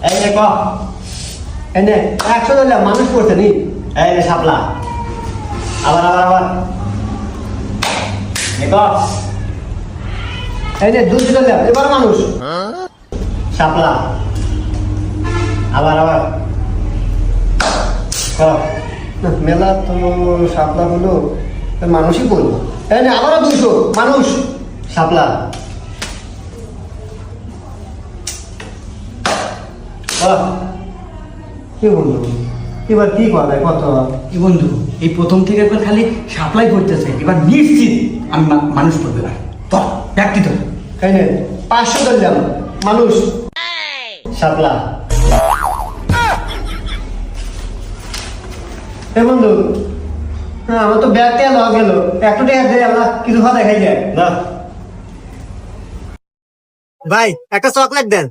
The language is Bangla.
এই নে ক এই নে 100 ধরলাম মানুষ পড়ছে নি এই নে শাপলা আবার আবার আবার নে ক এই নে 200 ধরলাম এবার মানুষ শাপলা আবার আবার ক না, মেলা তো শাপলা হলো মানুষই পড়লো এই নে আবারও 200 মানুষ শাপলা ক কি বললো এবার কি করে কত কি বন্ধু এই প্রথম থেকে একবার খালি সাপ্লাই করতেছে, এবার নিশ্চিত আমি মানুষ করবে না। তোর ব্যক্তি তো এই নে 500 ধরলাম মানুষ শাপলা এই বন্ধু হ্যাঁ আমার তো ব্যাগ টেয়া লওয়া গেল একটু টাকা দিয়ে আমরা কিছু খাওয়া দেখাই যায় না ভাই একটা চকলেট দেন